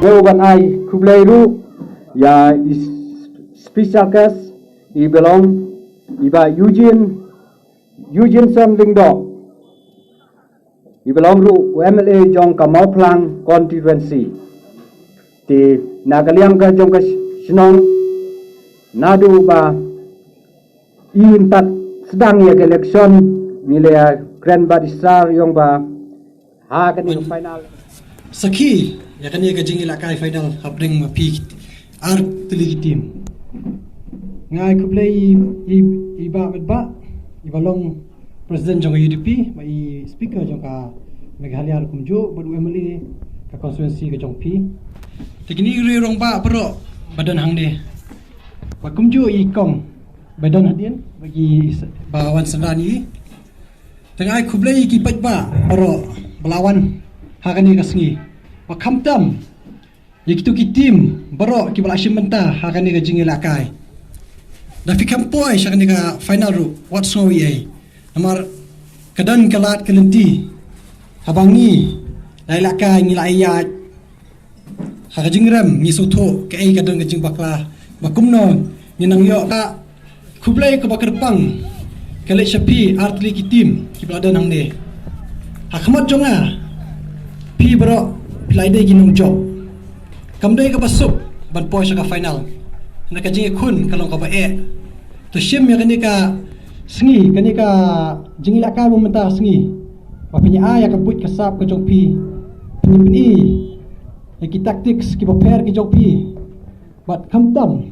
Yogan ai kubleiru ya special case I belong iba Eugene Son Lingdo I belong ru MLA jong ka Mauplang constituency ti nagaliang ka jong ka sinong nadu ba iintat sedang ya election nilai Grand Badisar yang ba ha kan di final Sakhi ya kan ye gajing ilakai final hapring ma pi ar teligi team ngai kublai iba ba ibalong president jong UDP ma I speaker jong ka Meghalaya kumjo badu MLA ka constituency ka jong pi tikini ri rong ba pro badan hang de ba kumjo I kong badan hadian bagi bawan sendani tengai kublai ki pajba pro belawan hakani kasngi wa khamtam yikitu ki tim baro ki bala shimenta hakani ka jingi lakai da fi kampoi shakani ka final ru what snow ye amar kadan kalat kalenti habangi lai lakai ngi layat haka jingram ngi soto ka ai kadan ka jing bakla bakumno ni nang yo ka kublai ka bakarpang kale shapi artli ki tim ki bala dan hangne hakmat jonga pi bro pilai de ginung job kamdai ka basuk ban poy sa ka final na ka jingi kun kalong ka ba to shim ya kanika sngi kanika jingi la ka momenta sngi pa pinya aya ka put ka sap ka jong pi pini ki tactics ki prepare ki jong pi but kamtam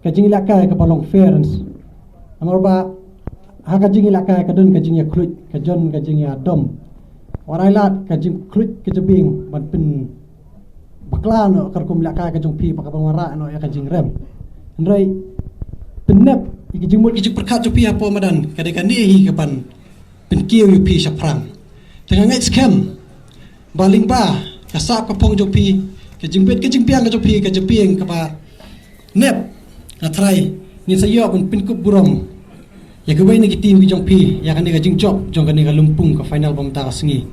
ka jingi la ka balong fairness amar ba ha ka jingi la ka don ka jingi klut ka jon ka jingi adom warailat ka jing klut ka jebing ban pin bakla no karkum la ka jong pi pa ka bangara no ya ka jing rem ndrai penep iki jing mut ki perkat pi apa madan kadai kan hi kapan pen kiu yu pi saprang tengah ngai scam baling ba ka sap ka pong jong pi ka jing bet ka jing piang ka jong pi ka jeping ka ba nep na try ni sayo pun pin ku burong ya ke ni tim ki jong pi ya kan ka jing job jong kan ka lumpung ka final bom ta sngi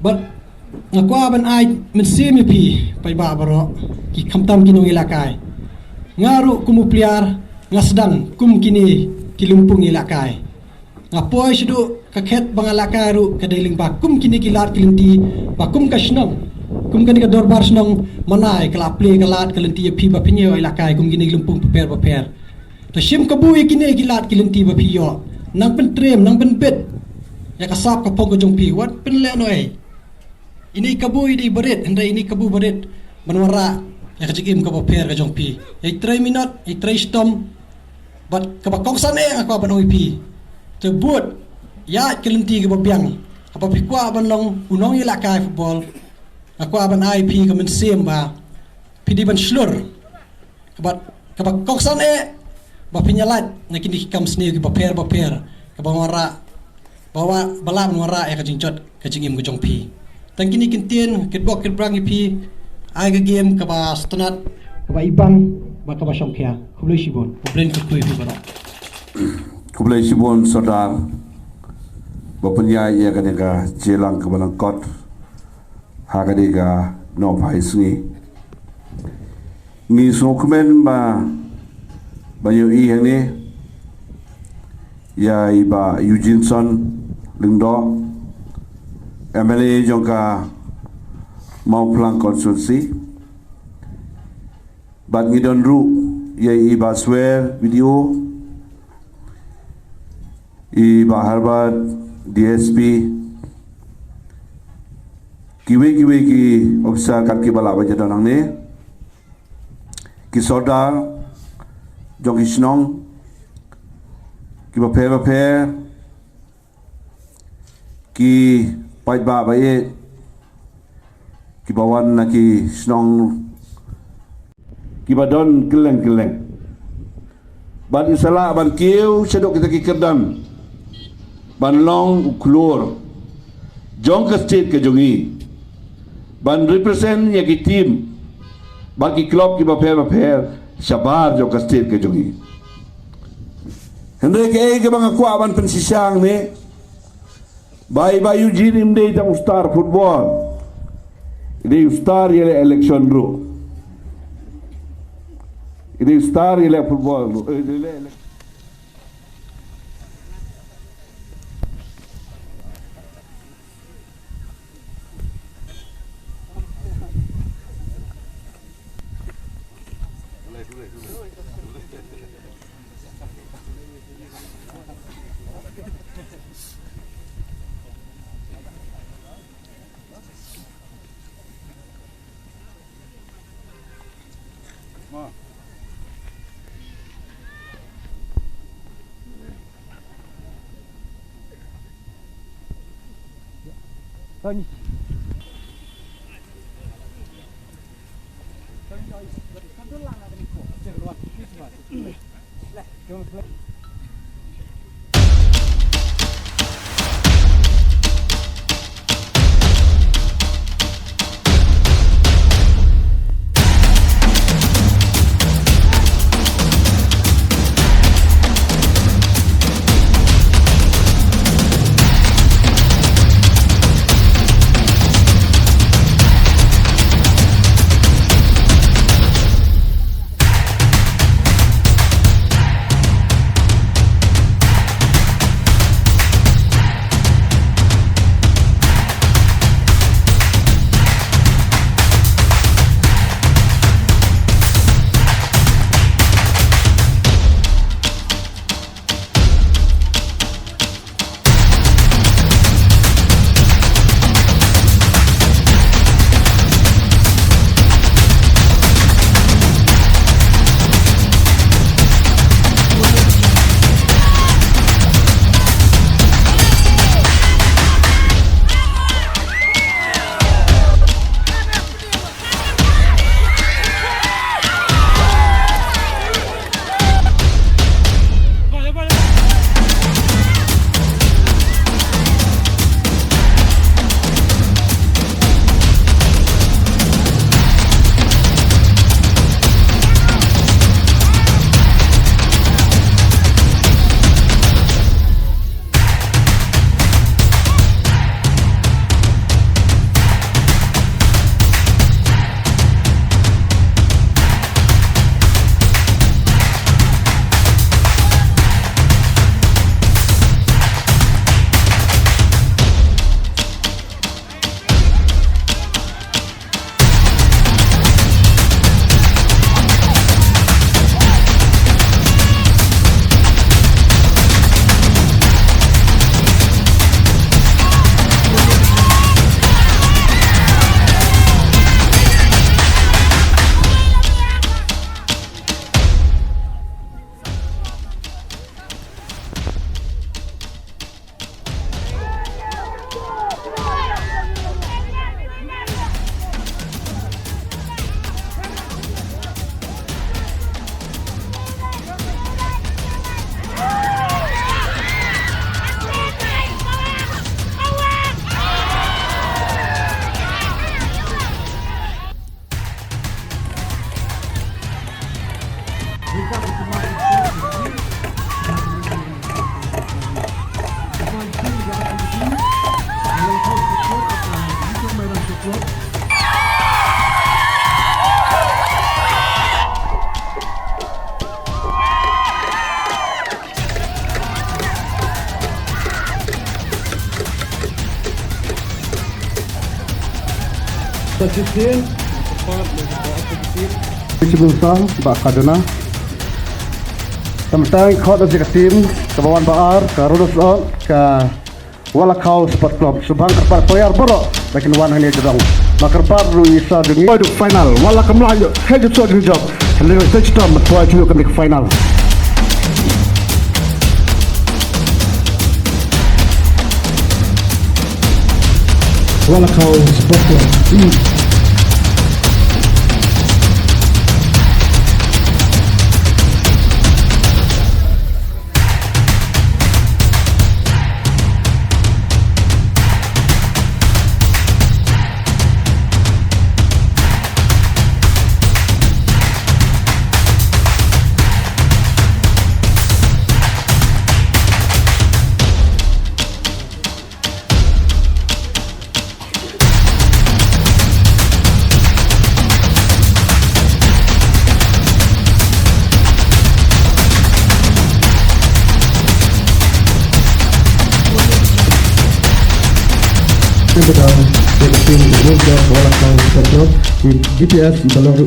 but ngakwa ban ai men sim pi pai ba baro ki khamtam ki nong ilakai ngaru kumupliar ngasdang kum kini ki lumpung ilakai ngapoi shudu ka khet bangalakai ru ka dailing ba kum kini ki lat kilinti ba kum ka snong kum kan ka dorbar snong manai kala play kalat kalinti pi ba pinyo ilakai kum kini lumpung prepare to shim kabui kini gilat kilinti ba piyo nang pentrem nang penbet ya kasap ka pong jong pi wat penle noi ini kabui di berit henda ini kabu berit manwara ya kajigim ka paper ka jong pi ya 3 minute ya 3 stom but ka ba kongsan aku ba noi pi to but ya kilinti ka ba biang apa pi kwa ban long unong ila kai football aku ban IP ka men sim ba pi di ban slur ka ba kongsan ba pinyalat na kini kam sni ki paper ka bangara bawa balam ngara ya kajingcot kajingim ko jong pi tang kini kintien kitbok kitbrang pi ai ga game ka ba stonat ka ba ibang ba ka ba shongkya kublai shibon kublen ko pi bara kublai shibon sodar ba punya ya ga ga jelang ka balang kot ha ga ga no phai sngi ni so kumen ba banyo I yang ni ya iba Eugene Son Lingdo MLA jongka Mauplang constituency bat ngidon ru ya iba swear video iba Harvard DSP kiwe ki officer kat ki bala bajadan nang ni ki sodar jong isnong ki ba ki pai ba ki bawan na ki snong ki badon keleng ban isala ban kiu sedok kita ki kerdan ban long uklur jong ka state ke jongi ban represent ya ki team ban ki club ki ba Sabar jong ka state ke jongi hende ke bang aku aban pensisang ni Bye Eugene imde jang star football Ini star ele election bro. Ini star ele football bro. Persisir, Sebelum Mbak Kaduna Tentang khot dari tim Kebawan Baar Ke Rudus On Ke Walakau Sport Club Subhang kerpat Toyar Borok Lakin wan hanya jedang Makerpat Ruisa Dengi Waduk final Walakam Melayu Hejut Suat Hijab Heliru Sejtam Tuai juga kami ke final Walakau Sport Club. Betul. Jadi tim Georgia bola kau Sport di GPS di dalam di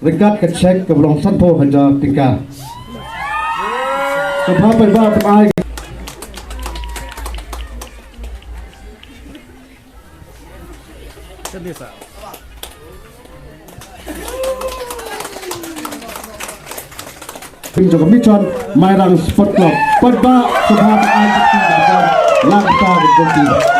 Rekat kecek ke belong sanpo hanja tingkah. Sebab berbab ai. Pinjam Michon Mairang Sport Club. Berbab sebab ai tingkah. Langkah berhenti.